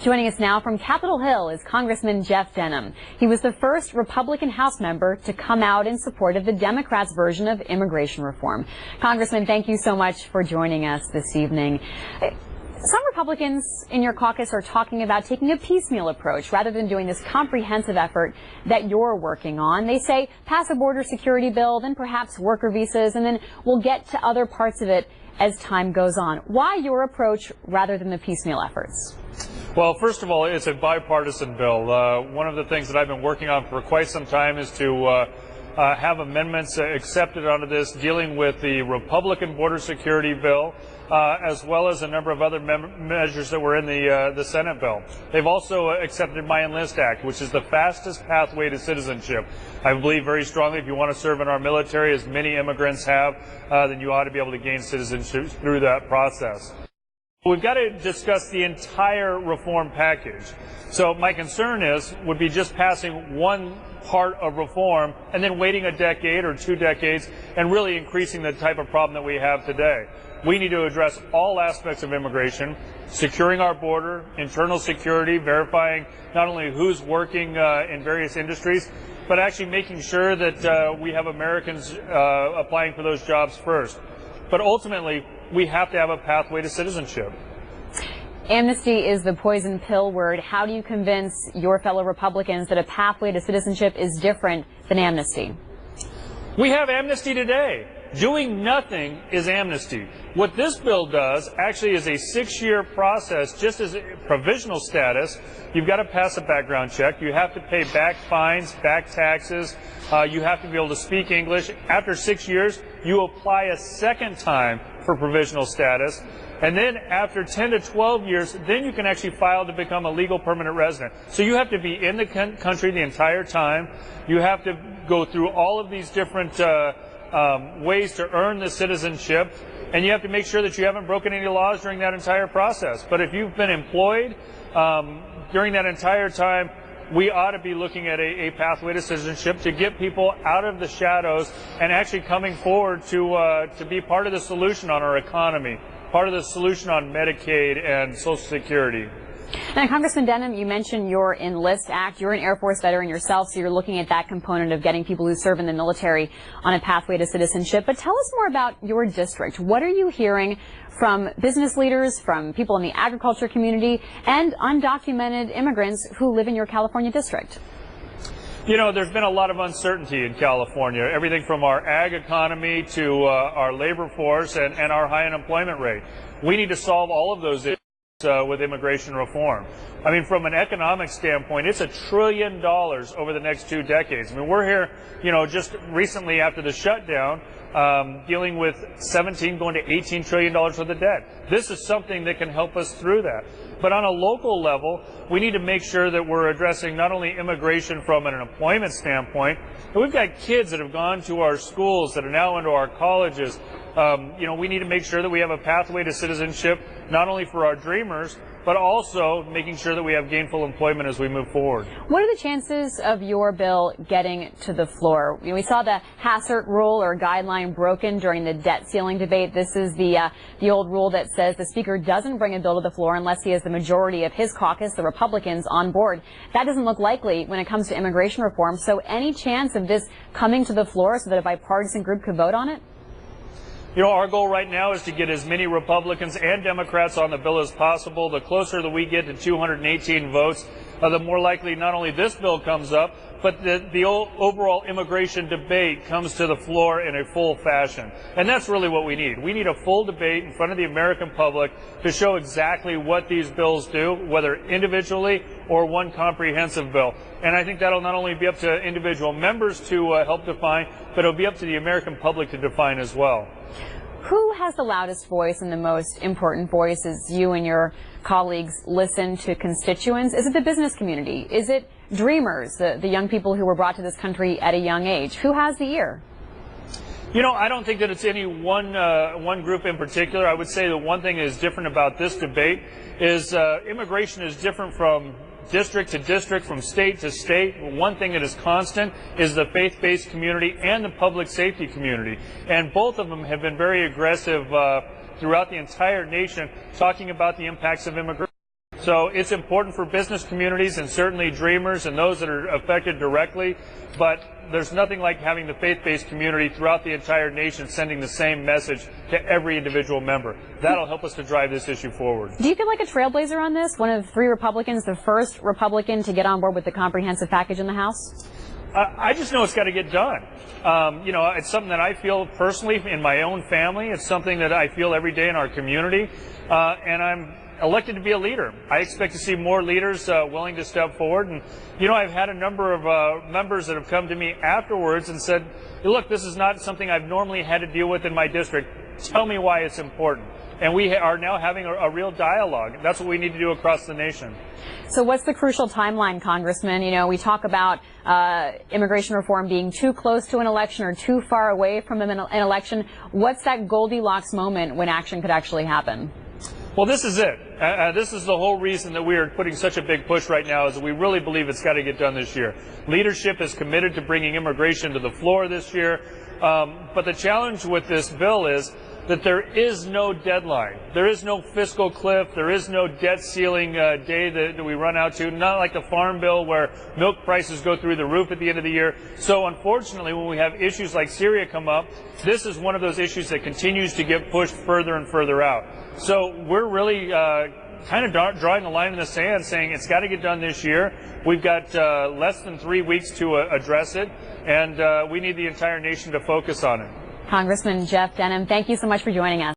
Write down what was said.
Joining us now from Capitol Hill is Congressman Jeff Denham. He was the first Republican House member to come out in support of the Democrats' version of immigration reform. Congressman, thank you so much for joining us this evening. Some Republicans in your caucus are talking about taking a piecemeal approach rather than doing this comprehensive effort that you're working on. They say pass a border security bill, then perhaps worker visas, and then we'll get to other parts of it as time goes on. Why your approach rather than the piecemeal efforts? Well, first of all, it's a bipartisan bill. One of the things that I've been working on for quite some time is to have amendments accepted onto this dealing with the Republican border security bill, as well as a number of other measures that were in the Senate bill. They've also accepted my Enlist Act, which is the fastest pathway to citizenship. I believe very strongly if you want to serve in our military, as many immigrants have, then you ought to be able to gain citizenship through that process. We've got to discuss the entire reform package. So my concern would be just passing one part of reform and then waiting a decade or 2 decades and really increasing the type of problem that we have today. We need to address all aspects of immigration, securing our border, internal security, verifying not only who's working in various industries, but actually making sure that we have Americans applying for those jobs first. But ultimately, we have to have a pathway to citizenship. Amnesty is the poison pill word. How do you convince your fellow Republicans that a pathway to citizenship is different than amnesty? We have amnesty today. Doing nothing is amnesty. What this bill does actually is a 6-year process, just as a provisional status. You've got to pass a background check. You have to pay back fines, back taxes. You have to be able to speak English. After 6 years, you apply a second time for provisional status. And then after 10 to 12 years, then you can actually file to become a legal permanent resident. So you have to be in the country the entire time. You have to go through all of these different ways to earn the citizenship, and you have to make sure that you haven't broken any laws during that entire process. But if you've been employed during that entire time, we ought to be looking at a pathway to citizenship to get people out of the shadows and actually coming forward to be part of the solution on our economy, part of the solution on Medicaid and Social Security. Now, Congressman Denham, you mentioned your Enlist Act. You're an Air Force veteran yourself, so you're looking at that component of getting people who serve in the military on a pathway to citizenship. But tell us more about your district. What are you hearing from business leaders, from people in the agriculture community, and undocumented immigrants who live in your California district? You know, there's been a lot of uncertainty in California, everything from our ag economy to our labor force and our high unemployment rate. We need to solve all of those issues with immigration reform. I mean, from an economic standpoint, it's $1 trillion over the next 2 decades. I mean, we're here, you know, just recently after the shutdown, dealing with 17 going to $18 trillion worth of debt. This is something that can help us through that. But on a local level, we need to make sure that we're addressing not only immigration from an employment standpoint, but we've got kids that have gone to our schools that are now into our colleges. You know, we need to make sure that we have a pathway to citizenship, not only for our dreamers, but also making sure that we have gainful employment as we move forward. What are the chances of your bill getting to the floor? We saw the Hassert rule or guideline broken during the debt ceiling debate. This is the old rule that says the Speaker doesn't bring a bill to the floor unless he has the majority of his caucus, the Republicans, on board. That doesn't look likely when it comes to immigration reform. So any chance of this coming to the floor so that a bipartisan group could vote on it? You know, our goal right now is to get as many Republicans and Democrats on the bill as possible. The closer that we get to 218 votes, the more likely not only this bill comes up, but the overall immigration debate comes to the floor in a full fashion. And that's really what we need. We need a full debate in front of the American public to show exactly what these bills do, whether individually or one comprehensive bill. And I think that'll not only be up to individual members to help define, but it'll be up to the American public to define as well. Who has the loudest voice and the most important voice as you and your colleagues listen to constituents? Is it the business community? Is it dreamers, the young people who were brought to this country at a young age? Who has the ear? You know, I don't think that it's any one group in particular. I would say the one thing that is different about this debate is immigration is different from district to district, from state to state. One thing that is constant is the faith-based community and the public safety community. And both of them have been very aggressive throughout the entire nation talking about the impacts of immigration. So it's important for business communities and certainly dreamers and those that are affected directly, but there's nothing like having the faith-based community throughout the entire nation sending the same message to every individual member. That'll help us to drive this issue forward. Do you feel like a trailblazer on this? One of 3 Republicans, the first Republican to get on board with the comprehensive package in the House? I just know it's got to get done. You know, it's something that I feel personally in my own family. It's something that I feel every day in our community, and I'm elected to be a leader. I expect to see more leaders willing to step forward. And, you know, I've had a number of members that have come to me afterwards and said, look, this is not something I've normally had to deal with in my district. Tell me why it's important. And we are now having a real dialogue. That's what we need to do across the nation. So what's the crucial timeline, Congressman? You know, we talk about immigration reform being too close to an election or too far away from an election. What's that Goldilocks moment when action could actually happen? Well, this is it. This is the whole reason that we are putting such a big push right now, is that we really believe it's got to get done this year. Leadership is committed to bringing immigration to the floor this year. But the challenge with this bill is that there is no deadline. There is no fiscal cliff. There is no debt ceiling day that we run out to, not like the farm bill where milk prices go through the roof at the end of the year. So unfortunately, when we have issues like Syria come up, this is one of those issues that continues to get pushed further and further out. So we're really kind of drawing a line in the sand saying it's got to get done this year. We've got less than 3 weeks to address it, and we need the entire nation to focus on it. Congressman Jeff Denham, thank you so much for joining us.